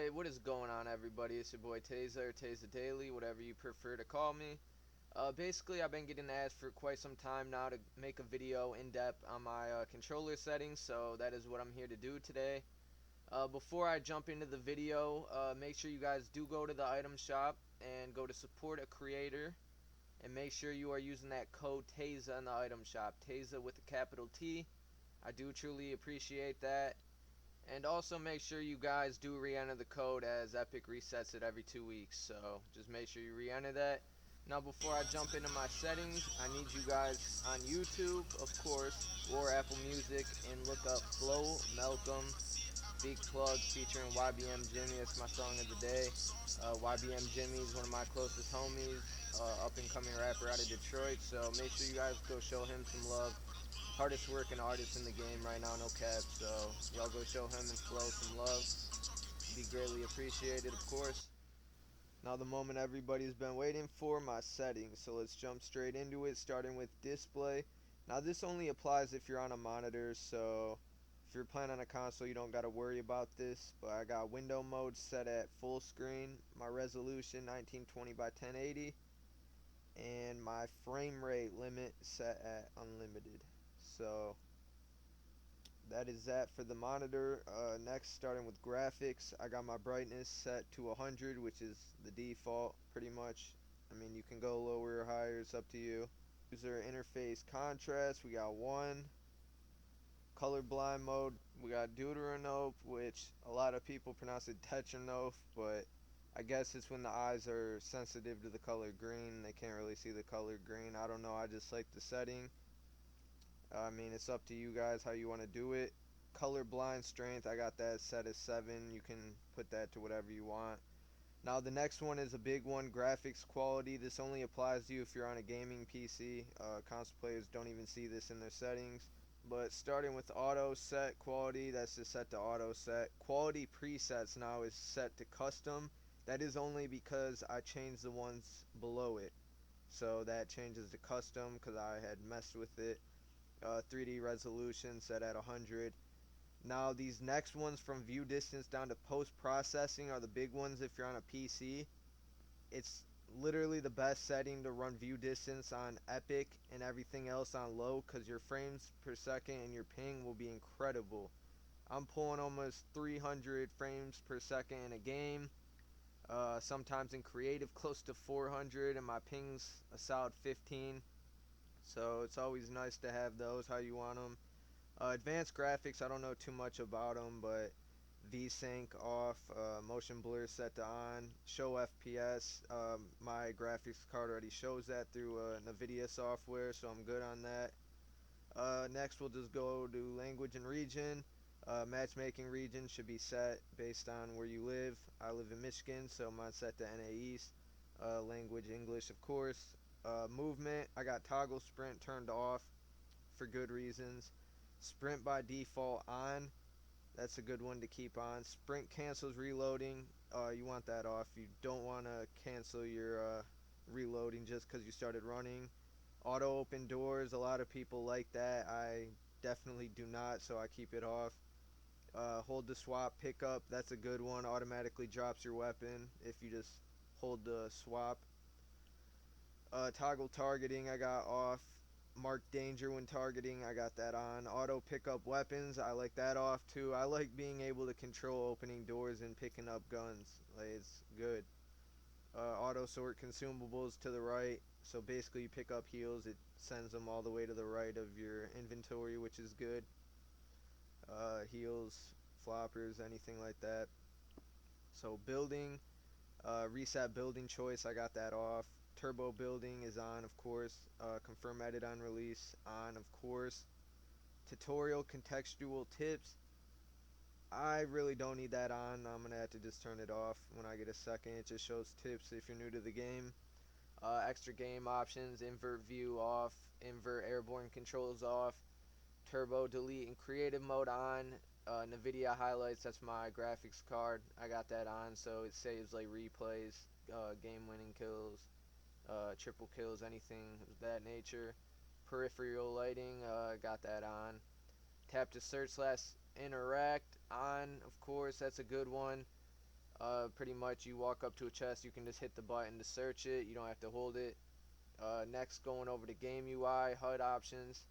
Hey, what is going on, everybody? It's your boy Tayzuh or Tayzuh Daily, whatever you prefer to call me. Basically, I've been getting asked for quite some time now to make a video in depth on my controller settings, so that is what I'm here to do today. Before I jump into the video, make sure you guys do go to the item shop and go to support a creator, and make sure you are using that code Tayzuh in the item shop. Tayzuh with a capital T. I do truly appreciate that. And also make sure you guys do re-enter the code, as Epic resets it every 2 weeks. So just make sure you re-enter that. Now before I jump into my settings, I need you guys on YouTube, of course, or Apple Music, and look up Flow Malcolm Big Plug featuring YBM Jimmy. That's my song of the day. YBM Jimmy is one of my closest homies, up and coming rapper out of Detroit. So make sure you guys go show him some love. Hardest working artist in the game right now, no cap. So y'all go show him and Flow some love. Be greatly appreciated, of course. Now the moment everybody's been waiting for, my settings. So let's jump straight into it, starting with display. Now this only applies if you're on a monitor, so if you're playing on a console you don't got to worry about this. But I got window mode set at full screen, my resolution 1920 by 1080, and my frame rate limit set at unlimited. So that is that for the monitor. Next, starting with graphics, I got my brightness set to 100, which is the default pretty much. I mean, you can go lower or higher, it's up to you. User interface contrast, we got 1. Colorblind mode, we got deuteranope, which a lot of people pronounce it tetranope, but I guess it's when the eyes are sensitive to the color green. They can't really see the color green. I don't know, I just like the setting. I mean, it's up to you guys how you want to do it. Color blind strength, I got that set as 7. You can put that to whatever you want. Now the next one is a big one, graphics quality. This only applies to you if you're on a gaming PC. Console players don't even see this in their settings. But starting with auto set quality, that's just set to auto set. Quality presets now is set to custom. That is only because I changed the ones below it. So that changes to custom because I had messed with it. 3D resolution set at 100. Now these next ones, from view distance down to post processing, are the big ones if you're on a PC. It's literally the best setting to run view distance on Epic and everything else on low, because your frames per second and your ping will be incredible. I'm pulling almost 300 frames per second in a game. Sometimes in creative close to 400, and my ping's a solid 15. So it's always nice to have those how you want them. Advanced graphics, I don't know too much about them, but VSync off, motion blur set to on, show FPS. My graphics card already shows that through NVIDIA software, so I'm good on that. Next, we'll just go to language and region. Matchmaking region should be set based on where you live. I live in Michigan, so mine's set to NA East. Language English, of course. Movement, I got toggle sprint turned off for good reasons. Sprint by default on. That's a good one to keep on. Sprint cancels reloading. You want that off. You don't want to cancel your reloading just because you started running. Auto open doors, a lot of people like that. I definitely do not, so I keep it off. Hold the swap pickup, that's a good one. Automatically drops your weapon if you just hold the swap. Toggle targeting, I got off. Mark danger when targeting, I got that on. Auto pick up weapons, I like that off too. I like being able to control opening doors and picking up guns. Like, it's good. Auto sort consumables to the right, so basically you pick up heals, it sends them all the way to the right of your inventory, which is good. Heals, floppers, anything like that. So building, reset building choice, I got that off. Turbo building is on, of course. Confirm edit on release, on, of course. Tutorial contextual tips, I really don't need that on. I'm gonna have to just turn it off when I get a second. It just shows tips if you're new to the game. Extra game options, invert view off, invert airborne controls off, turbo delete and creative mode on. NVIDIA highlights, that's my graphics card. I got that on, so it saves like replays, game winning kills, triple kills, anything of that nature. Peripheral lighting, got that on. Tap to search slash interact on, of course, that's a good one. Pretty much you walk up to a chest, you can just hit the button to search it, you don't have to hold it. Next, going over to game UI, HUD options.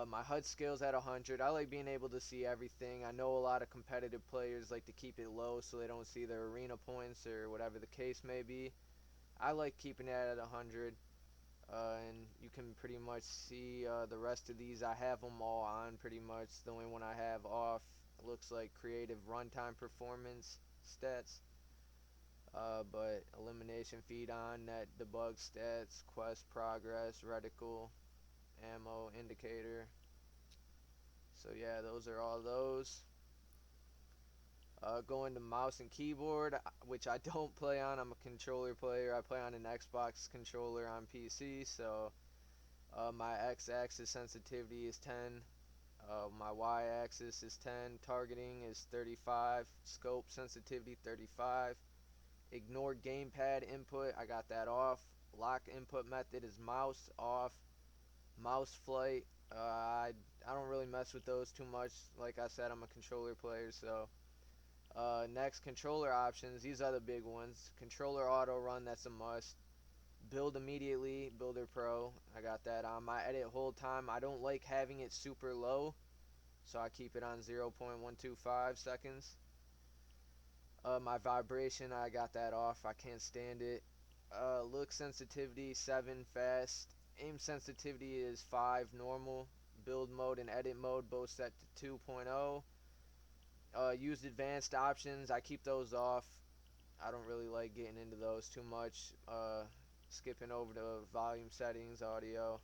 My HUD skills at 100. I like being able to see everything. I know a lot of competitive players like to keep it low so they don't see their arena points or whatever the case may be. I like keeping it at 100. And you can pretty much see the rest of these. I have them all on pretty much. The only one I have off looks like creative runtime performance stats. But elimination feed on, net debug stats, quest progress, reticle, ammo indicator. So yeah, those are all those. Going to mouse and keyboard, which I don't play on. I'm a controller player. I play on an Xbox controller on PC. So my x-axis sensitivity is 10. My y-axis is 10. Targeting is 35. Scope sensitivity 35. Ignore gamepad input, I got that off. Lock input method is mouse off. Mouse flight, I don't really mess with those too much. Like I said, I'm a controller player, so next, controller options. These are the big ones. Controller auto run, that's a must. Build immediately, Builder Pro, I got that on. My edit hold time, I don't like having it super low, so I keep it on 0.125 seconds. My vibration, I got that off. I can't stand it. Look sensitivity 7 fast. Aim sensitivity is 5 normal. Build mode and edit mode both set to 2.0. Use advanced options. I keep those off. I don't really like getting into those too much. Skipping over to volume settings, audio.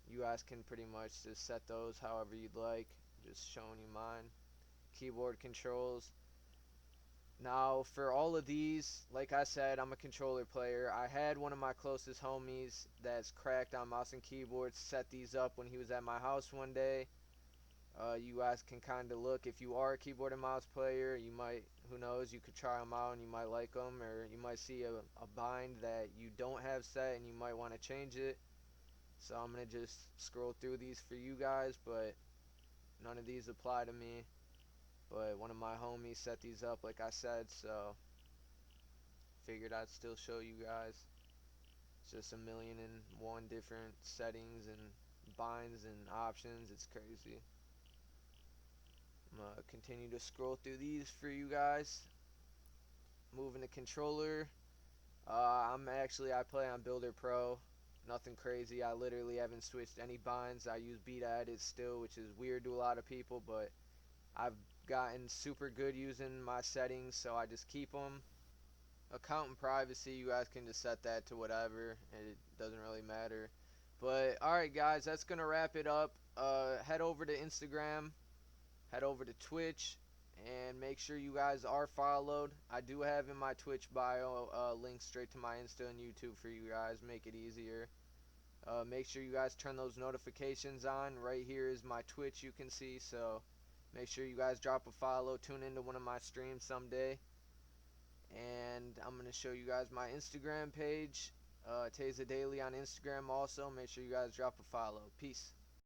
You guys can pretty much just set those however you'd like. Just showing you mine. Keyboard controls. Now, for all of these, like I said, I'm a controller player. I had one of my closest homies that's cracked on mouse and keyboard set these up when he was at my house one day. You guys can kind of look. If you are a keyboard and mouse player, you might, who knows, you could try them out and you might like them. Or you might see a bind that you don't have set and you might want to change it. So I'm going to just scroll through these for you guys, but none of these apply to me. But one of my homies set these up, like I said, so figured I'd still show you guys. It's just a million and one different settings and binds and options. It's crazy. I'm gonna continue to scroll through these for you guys. Moving to controller. I play on Builder Pro. Nothing crazy. I literally haven't switched any binds. I use beta edit still, which is weird to a lot of people, but I've gotten super good using my settings, so I just keep them. Account and privacy, you guys can just set that to whatever. It doesn't really matter. But alright guys, that's gonna wrap it up. Head over to Instagram, head over to Twitch, and make sure you guys are followed. I do have in my Twitch bio links straight to my Insta and YouTube for you guys, make it easier. Make sure you guys turn those notifications on. Right here is my Twitch, you can see, so make sure you guys drop a follow, tune into one of my streams someday. And I'm going to show you guys my Instagram page, Tayzuh'S Daily on Instagram also. Make sure you guys drop a follow. Peace.